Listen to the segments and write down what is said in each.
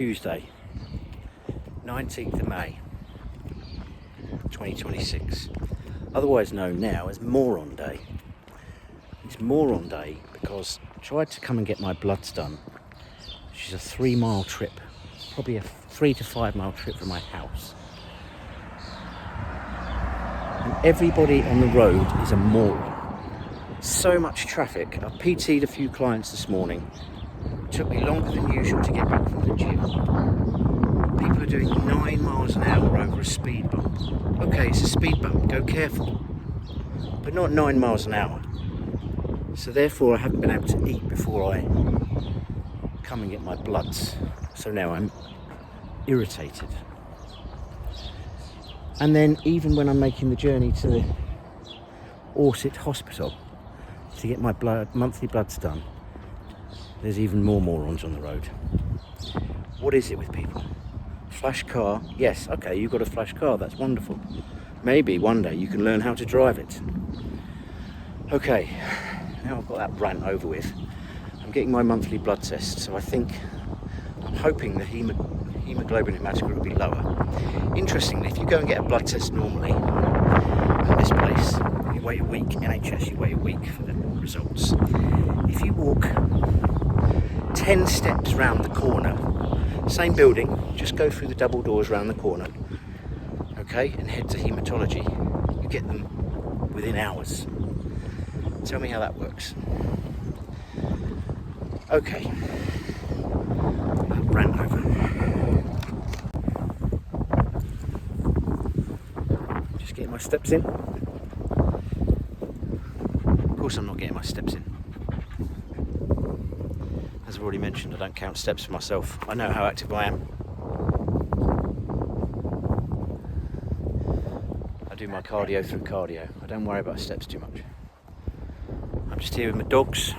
Tuesday, 19th of May 2026, otherwise known now as Moron Day. It's Moron Day because I tried to come and get my bloods done, which is a 3-mile trip, probably a 3 to 5 mile trip from my house. And everybody on the road is a moron. So much traffic. I've PT'd a few clients this morning. It took me longer than usual to get back from the gym. People are doing 9 miles an hour over a speed bump. Okay, it's a speed bump, go careful. But not 9 miles an hour. So therefore I haven't been able to eat before I come and get my bloods. So now I'm irritated. And then even when I'm making the journey to the Orsett Hospital to get my monthly bloods done, there's even more morons on the road. What is it with people? Flash car? Yes, okay, you've got a flash car, that's wonderful. Maybe one day you can learn how to drive it. Okay, now I've got that rant over with. I'm getting my monthly blood test, so I'm hoping the hemoglobin hematocrit will be lower. Interestingly, if you go and get a blood test normally at this place, you wait a week, NHS, you wait a week for the results. If you walk 10 steps round the corner, same building, just go through the double doors round the corner, okay, and head to haematology, you get them within hours. Tell me how that works. Okay, rant over. Just getting my steps in. Of course I'm not getting my steps in. As I've already mentioned, I don't count steps for myself. I know how active I am. I do my cardio through cardio. I don't worry about steps too much. I'm just here with my dogs.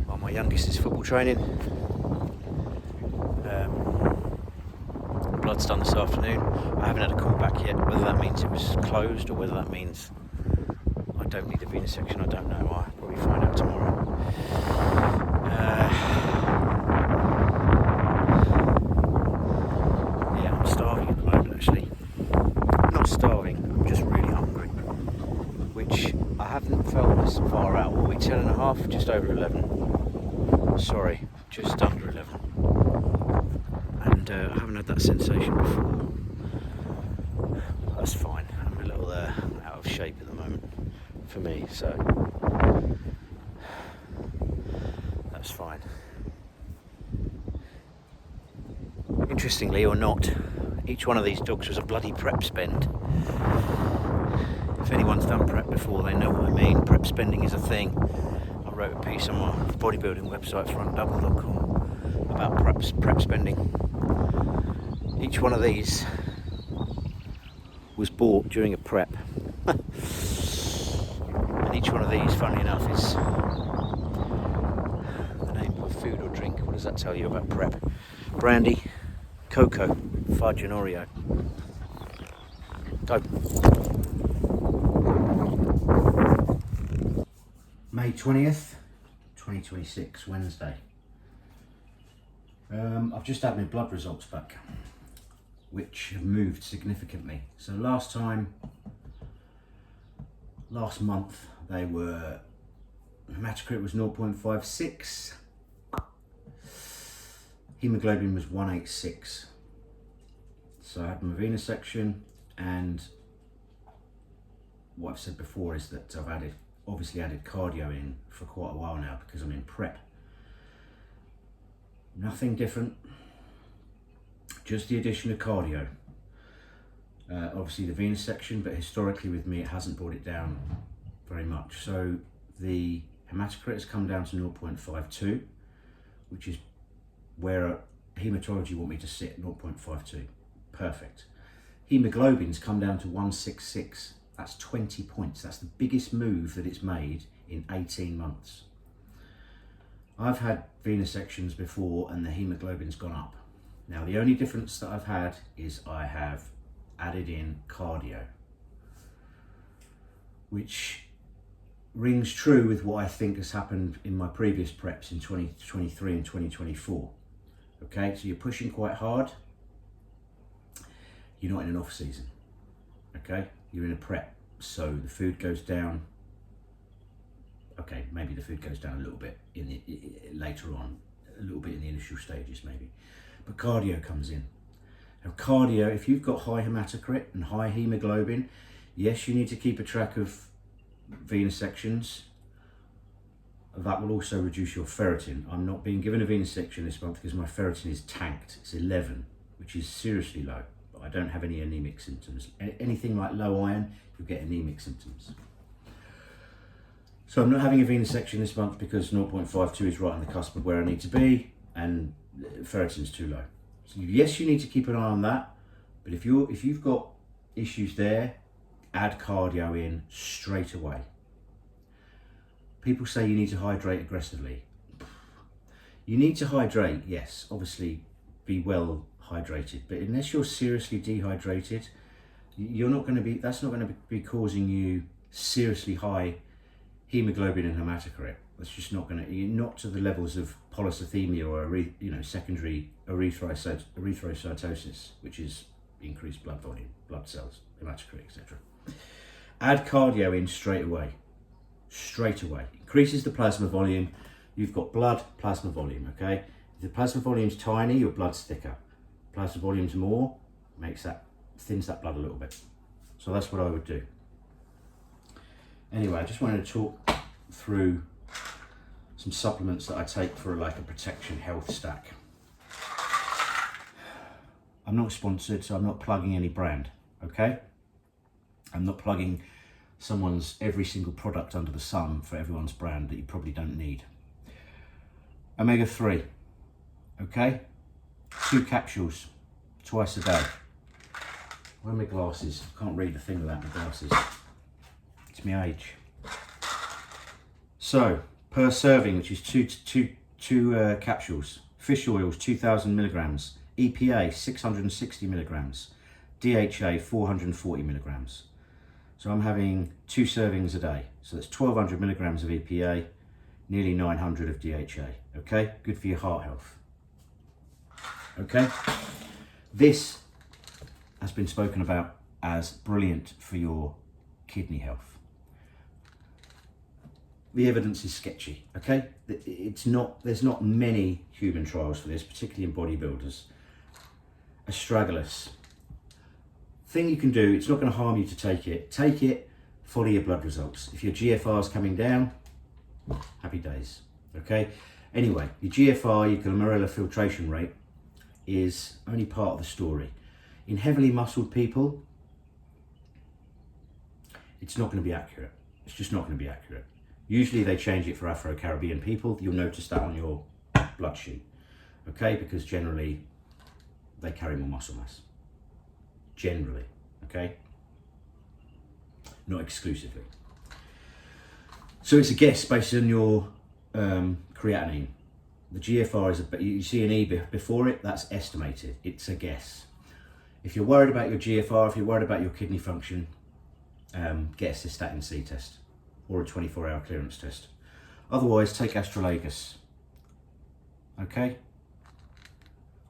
While my youngest is football training. Blood's done this afternoon. I haven't had a call back yet. Whether that means it was closed or whether that means I don't need a venesection, I don't know. I'll probably find out tomorrow. Yeah, I'm starving at the moment actually. I'm not starving, I'm just really hungry. Which I haven't felt this far out. What are we, 10 and a half? Just over 11. Sorry, just under 11. And I haven't had that sensation before. That's fine. I'm a little out of shape at the moment for me, so that's fine. Interestingly or not, each one of these dogs was a bloody prep spend. If anyone's done prep before, they know what I mean. Prep spending is a thing. I wrote a piece on my bodybuilding website, frontdouble.com, about prep spending. Each one of these was bought during a prep. And each one of these, funnily enough, is the name of a food or drink. What does that tell you about prep? Brandy, cocoa, fudge and Oreo. Go. May 20th, 2026, Wednesday. I've just had my blood results back, which have moved significantly. So last month, they were, hematocrit was 0.56, hemoglobin was 186. So I had my venesection, and what I've said before is that I've obviously added cardio in for quite a while now because I'm in prep. Nothing different, just the addition of cardio. Obviously the venesection, but historically with me it hasn't brought it down very much. So the hematocrit has come down to 0.52, which is where hematology want me to sit, 0.52. Perfect. Hemoglobin's come down to 166. That's 20 points. That's the biggest move that it's made in 18 months. I've had venesections before and the hemoglobin's gone up. Now the only difference that I've had is I have added in cardio. which rings true with what I think has happened in my previous preps in 2023 and 2024. Okay, so you're pushing quite hard. You're not in an off season. Okay, you're in a prep, so the food goes down. Okay, maybe the food goes down a little bit in the later on, a little bit in the initial stages maybe, but cardio comes in. Now cardio, if you've got high hematocrit and high hemoglobin, yes, you need to keep a track of venous sections. That will also reduce your ferritin. I'm not being given a venous section this month because my ferritin is tanked. It's 11, which is seriously low, but I don't have any anemic symptoms. Anything like low iron, you'll get anemic symptoms. So I'm not having a venous section this month because 0.52 is right on the cusp of where I need to be, and ferritin's too low. So yes, you need to keep an eye on that, but if you've got issues there, add cardio in straight away. People say you need to hydrate aggressively. You need to hydrate, yes, obviously be well hydrated, but unless you're seriously dehydrated, that's not going to be causing you seriously high hemoglobin and hematocrit. That's just not not to the levels of polycythemia or secondary erythrocytosis, which is increased blood volume, blood cells, hematocrit, etc. Add cardio in straight away. Increases the plasma volume. You've got blood, plasma volume, okay? If the plasma volume's tiny, your blood's thicker. Plasma volume's more, thins that blood a little bit. So that's what I would do. Anyway, I just wanted to talk through some supplements that I take for like a protection health stack. I'm not sponsored, so I'm not plugging any brand, okay? I'm not plugging someone's every single product under the sun for everyone's brand that you probably don't need. Omega-3, okay? 2 capsules, twice a day. Where are my glasses? I can't read a thing without my glasses. It's my age. So, per serving, which is two capsules, fish oils, 2,000 milligrams, EPA, 660 milligrams, DHA, 440 milligrams. So I'm having 2 servings a day. So that's 1,200 milligrams of EPA, nearly 900 of DHA. Okay, good for your heart health. Okay, this has been spoken about as brilliant for your kidney health. The evidence is sketchy, okay? There's not many human trials for this, particularly in bodybuilders. Astragalus. Thing you can do, it's not going to harm you to take it, follow your blood results. If your GFR is coming down, happy days, okay? Anyway, your GFR, your glomerular filtration rate, is only part of the story. In heavily muscled people, it's not going to be accurate. It's just not going to be accurate. Usually they change it for Afro-Caribbean people. You'll notice that on your blood sheet, okay? Because generally they carry more muscle mass. Generally, okay? Not exclusively. So it's a guess based on your creatinine. The GFR is, you see an E before it, that's estimated. It's a guess. If you're worried about your GFR, if you're worried about your kidney function, get a cystatin C test or a 24-hour clearance test. Otherwise, take astragalus. Okay?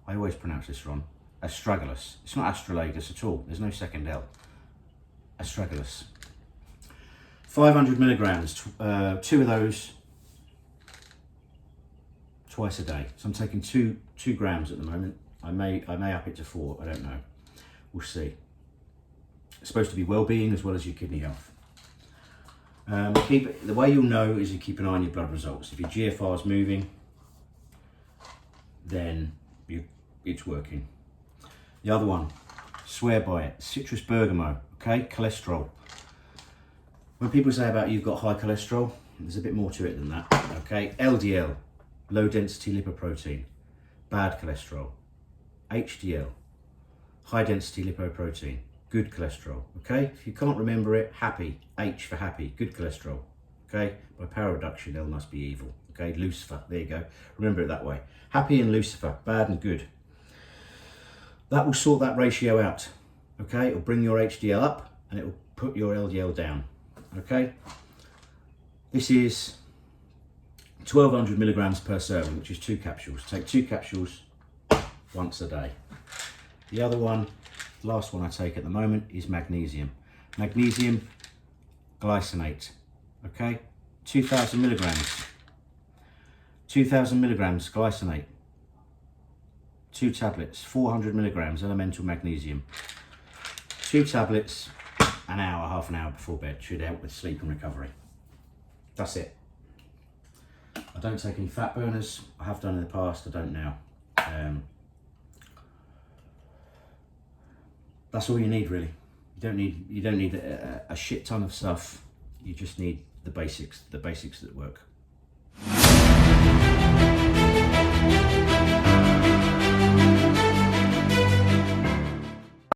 I always pronounce this wrong. Astragalus. It's not astragalus at all. There's no second L. Astragalus. 500 milligrams, 2 of those twice a day. So I'm taking 2 grams at the moment. I may up it to 4, I don't know. We'll see. It's supposed to be well-being as well as your kidney health. The way you'll know is you keep an eye on your blood results. If your GFR is moving, then it's working. The other one, swear by it, citrus bergamot, okay, cholesterol. When people say about you've got high cholesterol, there's a bit more to it than that, okay? LDL, low density lipoprotein, bad cholesterol. HDL, high density lipoprotein, good cholesterol, okay? If you can't remember it, happy, H for happy, good cholesterol, okay? By power reduction, L must be evil, okay? Lucifer, there you go. Remember it that way. Happy and Lucifer, bad and good. That will sort that ratio out, okay? It'll bring your HDL up and it will put your LDL down, Okay, this is 1200 milligrams per serving, which is 2 capsules. Take 2 capsules once a day. The other one, last one I take at the moment, is magnesium. Magnesium glycinate. Okay, 2000 milligrams. 2000 milligrams glycinate. 2 tablets, 400 milligrams elemental magnesium. 2 tablets, an hour, half an hour before bed, should help with sleep and recovery. That's it. I don't take any fat burners. I have done in the past, I don't now. That's all you need, really. You don't need a shit ton of stuff. You just need the basics that work.